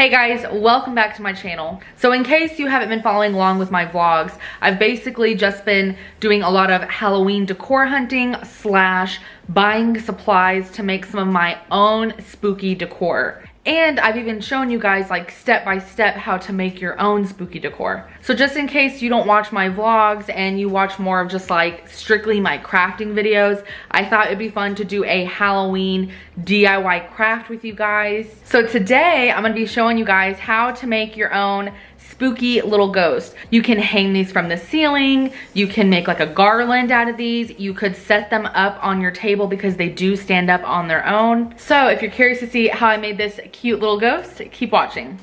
Hey guys, welcome back to my channel. So in case you haven't been following along with my vlogs, I've basically just been doing a lot of Halloween decor hunting slash buying supplies to make some of my own spooky decor. And I've even shown you guys like step by step how to make your own spooky decor. So just in case you don't watch my vlogs and you watch more of just like strictly my crafting videos, I thought it'd be fun to do a Halloween DIY craft with you guys. So today I'm gonna be showing you guys how to make your own spooky little ghost. You can hang these from the ceiling, you can make like a garland out of these, you could set them up on your table because they do stand up on their own. So if you're curious to see how I made this cute little ghost, keep watching.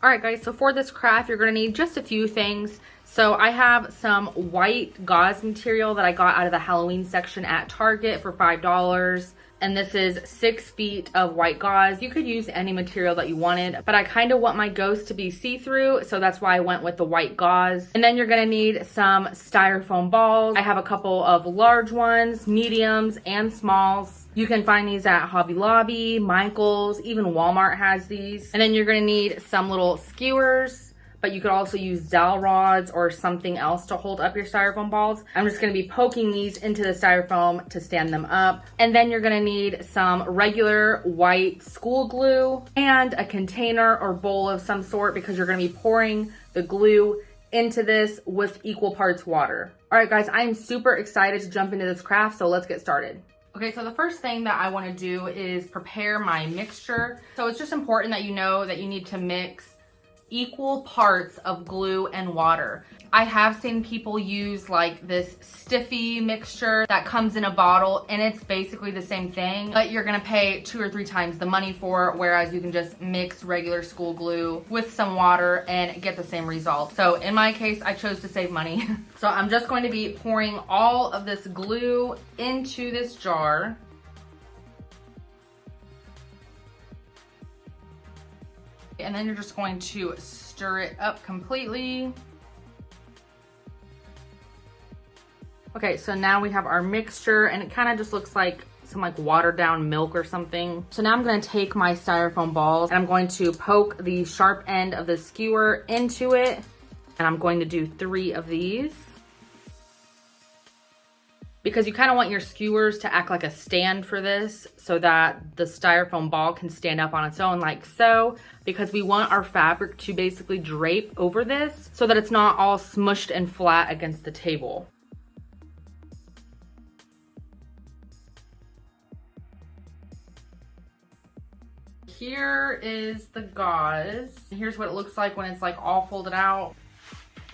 Alright guys, so for this craft you're going to need just a few things. So I have some white gauze material that I got out of the Halloween section at Target for $5. And this is 6 feet of white gauze. You could use any material that you wanted, but I kind of want my ghost to be see-through, so that's why I went with the white gauze. And then you're gonna need some styrofoam balls. I have a couple of large ones, mediums, and smalls. You can find these at Hobby Lobby, Michael's, even Walmart has these. And then you're gonna need some little skewers, but you could also use dowel rods or something else to hold up your styrofoam balls. I'm just gonna be poking these into the styrofoam to stand them up. And then you're gonna need some regular white school glue and a container or bowl of some sort because you're gonna be pouring the glue into this with equal parts water. All right guys, I'm super excited to jump into this craft, so let's get started. Okay, so the first thing that I wanna do is prepare my mixture. So it's just important that you know that you need to mix equal parts of glue and water. I have seen people use like this stiffy mixture that comes in a bottle, and it's basically the same thing, but you're gonna pay 2 or 3 times the money for it, whereas you can just mix regular school glue with some water and get the same result. So in my case, I chose to save money. So I'm just going to be pouring all of this glue into this jar. And then you're just going to stir it up completely. Okay, so now we have our mixture and it kind of just looks like some like watered down milk or something. So now I'm going to take my styrofoam balls and I'm going to poke the sharp end of the skewer into it. And I'm going to do 3 of these, because you kind of want your skewers to act like a stand for this so that the styrofoam ball can stand up on its own like so, because we want our fabric to basically drape over this so that it's not all smushed and flat against the table. Here is the gauze. Here's what it looks like when it's like all folded out.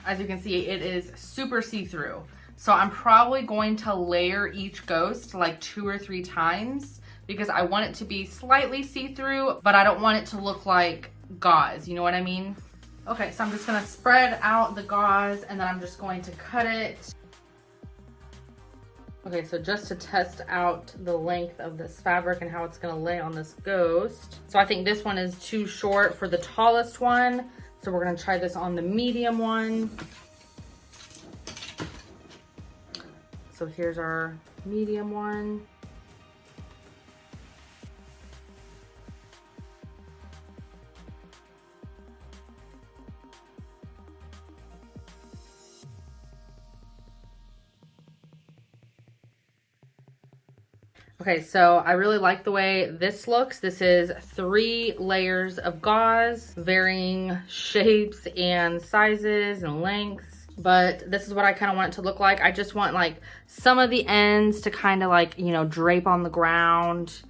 As you can see, it is super see-through. So I'm probably going to layer each ghost like 2 or 3 times because I want it to be slightly see-through, but I don't want it to look like gauze, you know what I mean? Okay, so I'm just gonna spread out the gauze and then I'm just going to cut it. Okay, so just to test out the length of this fabric and how it's gonna lay on this ghost. So I think this one is too short for the tallest one. So we're gonna try this on the medium one. So here's our medium one. Okay, so I really like the way this looks. This is 3 layers of gauze, varying shapes and sizes and lengths. But this is what I kind of want it to look like. I just want like some of the ends to kind of like, you know, drape on the ground,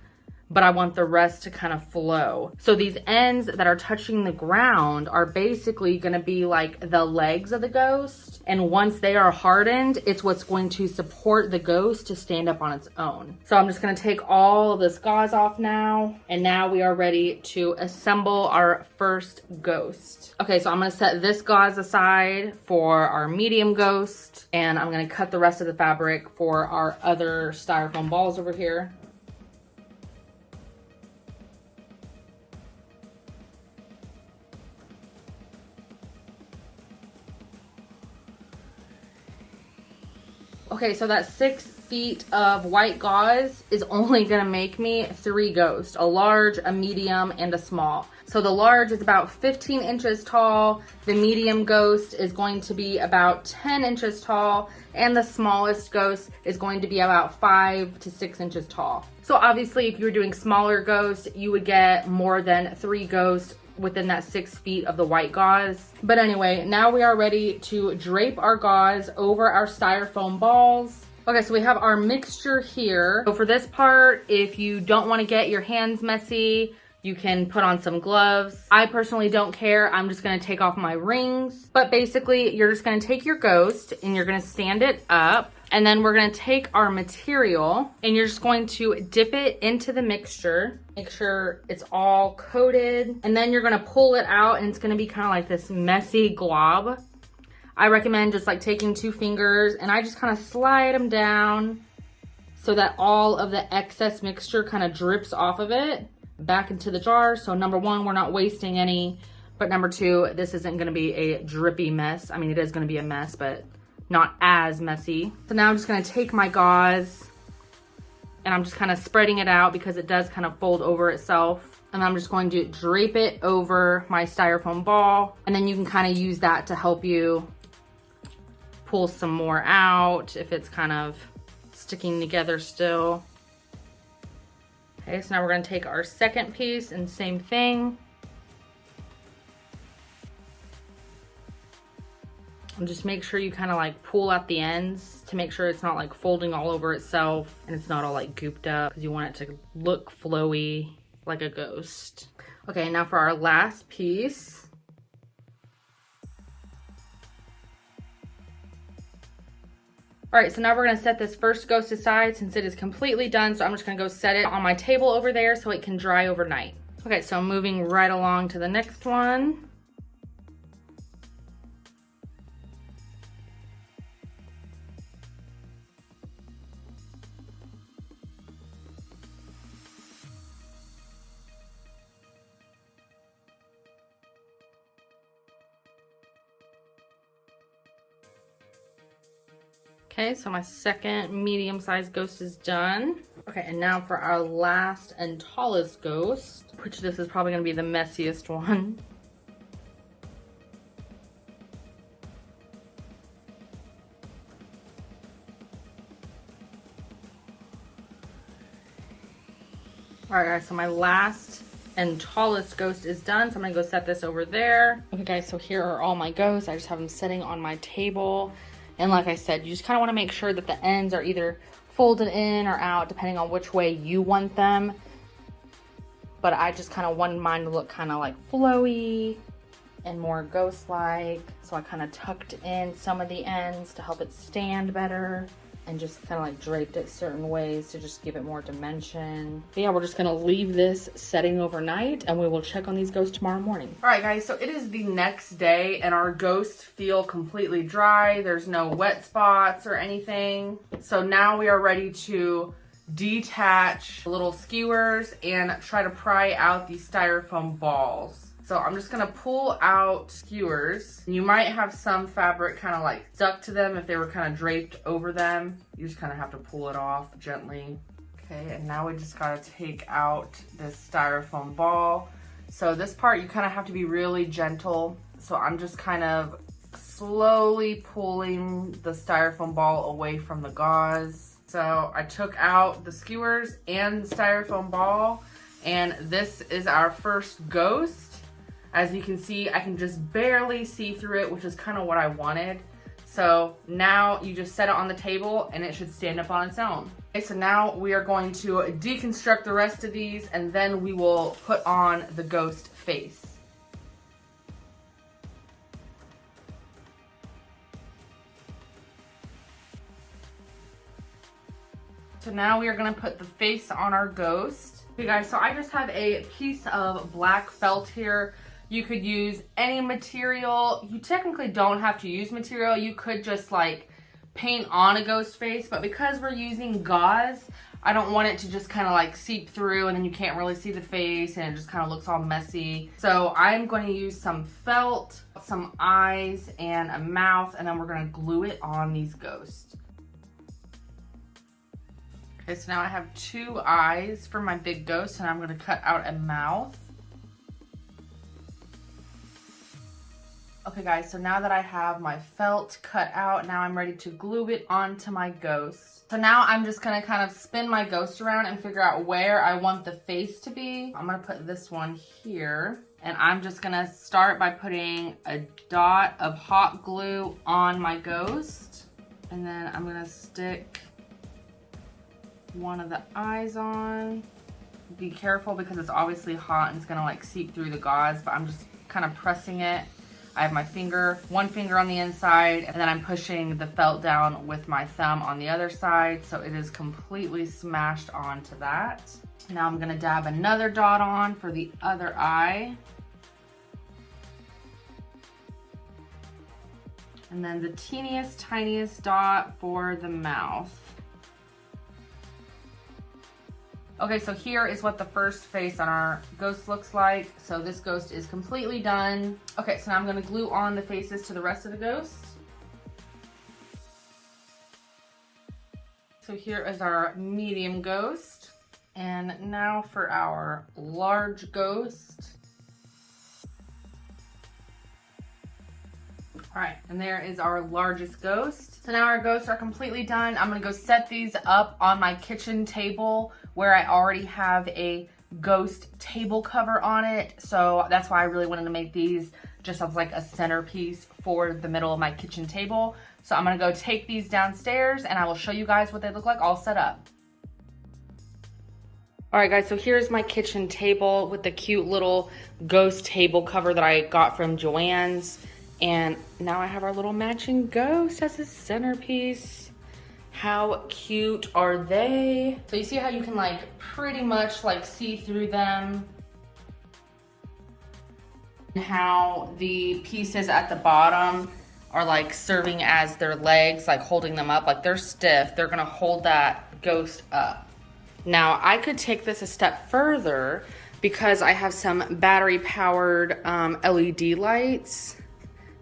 but I want the rest to kind of flow. So these ends that are touching the ground are basically gonna be like the legs of the ghost. And once they are hardened, it's what's going to support the ghost to stand up on its own. So I'm just gonna take all of this gauze off now. And now we are ready to assemble our first ghost. Okay, so I'm gonna set this gauze aside for our medium ghost. And I'm gonna cut the rest of the fabric for our other styrofoam balls over here. Okay, so that 6 feet of white gauze is only gonna make me 3 ghosts, a large, a medium, and a small. So the large is about 15 inches tall, the medium ghost is going to be about 10 inches tall, and the smallest ghost is going to be about 5 to 6 inches tall. So obviously if you're doing smaller ghosts, you would get more than 3 ghosts within that 6 feet of the white gauze. But anyway, now we are ready to drape our gauze over our styrofoam balls. Okay, so we have our mixture here. So for this part, if you don't want to get your hands messy, you can put on some gloves. I personally don't care. I'm just gonna take off my rings. But basically, you're just gonna take your ghost and you're gonna stand it up. And then we're gonna take our material and you're just going to dip it into the mixture. Make sure it's all coated. And then you're gonna pull it out and it's gonna be kind of like this messy glob. I recommend just like taking 2 fingers and I just kind of slide them down so that all of the excess mixture kind of drips off of it back into the jar. So number 1, we're not wasting any, but number 2, this isn't gonna be a drippy mess. I mean, it is gonna be a mess, but not as messy. So now I'm just gonna take my gauze and I'm just kind of spreading it out because it does kind of fold over itself. And I'm just going to drape it over my styrofoam ball. And then you can kind of use that to help you pull some more out if it's kind of sticking together still. Okay, so now we're gonna take our second piece and same thing. And just make sure you kind of like pull out the ends to make sure it's not like folding all over itself and it's not all like gooped up because you want it to look flowy like a ghost. Okay, now for our last piece. All right, so now we're gonna set this first ghost aside since it is completely done. So I'm just gonna go set it on my table over there so it can dry overnight. Okay, so moving right along to the next one. Okay, so my second medium-sized ghost is done. Okay, and now for our last and tallest ghost, which this is probably gonna be the messiest one. All right, guys, so my last and tallest ghost is done. So I'm gonna go set this over there. Okay, guys, so here are all my ghosts. I just have them sitting on my table. And like I said, you just kind of want to make sure that the ends are either folded in or out, depending on which way you want them. But I just kind of wanted mine to look kind of like flowy and more ghost-like. So I kind of tucked in some of the ends to help it stand better and just kind of like draped it certain ways to just give it more dimension. But yeah, we're just gonna leave this setting overnight and we will check on these ghosts tomorrow morning. All right, guys, so it is the next day and our ghosts feel completely dry. There's no wet spots or anything. So now we are ready to detach little skewers and try to pry out these styrofoam balls. So I'm just gonna pull out skewers. You might have some fabric kind of like stuck to them if they were kind of draped over them. You just kind of have to pull it off gently. Okay, and now we just gotta take out this styrofoam ball. So this part you kind of have to be really gentle. So I'm just kind of slowly pulling the styrofoam ball away from the gauze. So I took out the skewers and the styrofoam ball, and this is our first ghost. As you can see, I can just barely see through it, which is kind of what I wanted. So now you just set it on the table and it should stand up on its own. Okay, so now we are going to deconstruct the rest of these and then we will put on the ghost face. So now we are gonna put the face on our ghost. Okay guys, so I just have a piece of black felt here. You could use any material. You technically don't have to use material. You could just like paint on a ghost face, but because we're using gauze, I don't want it to just kind of like seep through and then you can't really see the face and it just kind of looks all messy. So I'm going to use some felt, some eyes and a mouth, and then we're going to glue it on these ghosts. Okay, so now I have 2 eyes for my big ghost, and I'm gonna cut out a mouth. Okay guys, so now that I have my felt cut out, now I'm ready to glue it onto my ghost. So now I'm just gonna kind of spin my ghost around and figure out where I want the face to be. I'm gonna put this one here, and I'm just gonna start by putting a dot of hot glue on my ghost. And then I'm gonna stick one of the eyes on. Be careful because it's obviously hot and it's gonna like seep through the gauze, but I'm just kind of pressing it. I have my finger, one finger on the inside, and then I'm pushing the felt down with my thumb on the other side, so it is completely smashed onto that. Now I'm gonna dab another dot on for the other eye. And then the teeniest, tiniest dot for the mouth. Okay, so here is what the first face on our ghost looks like. So this ghost is completely done. Okay, so now I'm gonna glue on the faces to the rest of the ghost. So here is our medium ghost. And now for our large ghost. All right, and there is our largest ghost. So now our ghosts are completely done. I'm gonna go set these up on my kitchen table where I already have a ghost table cover on it. So that's why I really wanted to make these just as like a centerpiece for the middle of my kitchen table. So I'm gonna go take these downstairs and I will show you guys what they look like all set up. All right guys, so here's my kitchen table with the cute little ghost table cover that I got from Joann's. And now I have our little matching ghost as a centerpiece. How cute are they? So you see how you can like pretty much like see through them? And how the pieces at the bottom are like serving as their legs, like holding them up. Like they're stiff, they're gonna hold that ghost up. Now I could take this a step further because I have some battery powered LED lights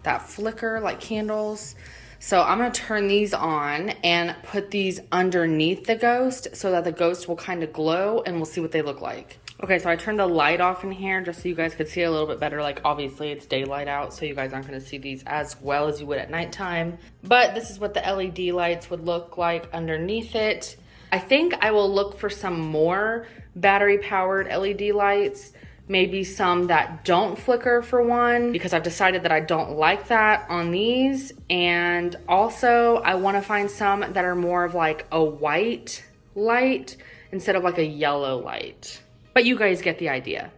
that flicker like candles. So I'm gonna turn these on and put these underneath the ghost so that the ghost will kind of glow, and we'll see what they look like. Okay, so I turned the light off in here just so you guys could see a little bit better. Like obviously it's daylight out, so you guys aren't gonna see these as well as you would at nighttime. But this is what the LED lights would look like underneath it. I think I will look for some more battery powered LED lights. Maybe some that don't flicker for one, because I've decided that I don't like that on these. And also I want to find some that are more of like a white light instead of like a yellow light. But you guys get the idea.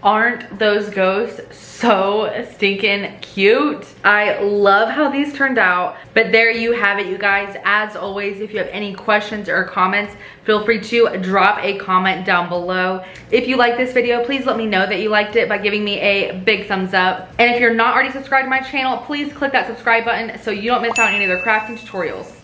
Aren't those ghosts so stinking cute? I love how these turned out. But there you have it, you guys. As always, if you have any questions or comments, feel free to drop a comment down below. If you like this video, please let me know that you liked it by giving me a big thumbs up. And if you're not already subscribed to my channel, please click that subscribe button so you don't miss out on any other crafting tutorials.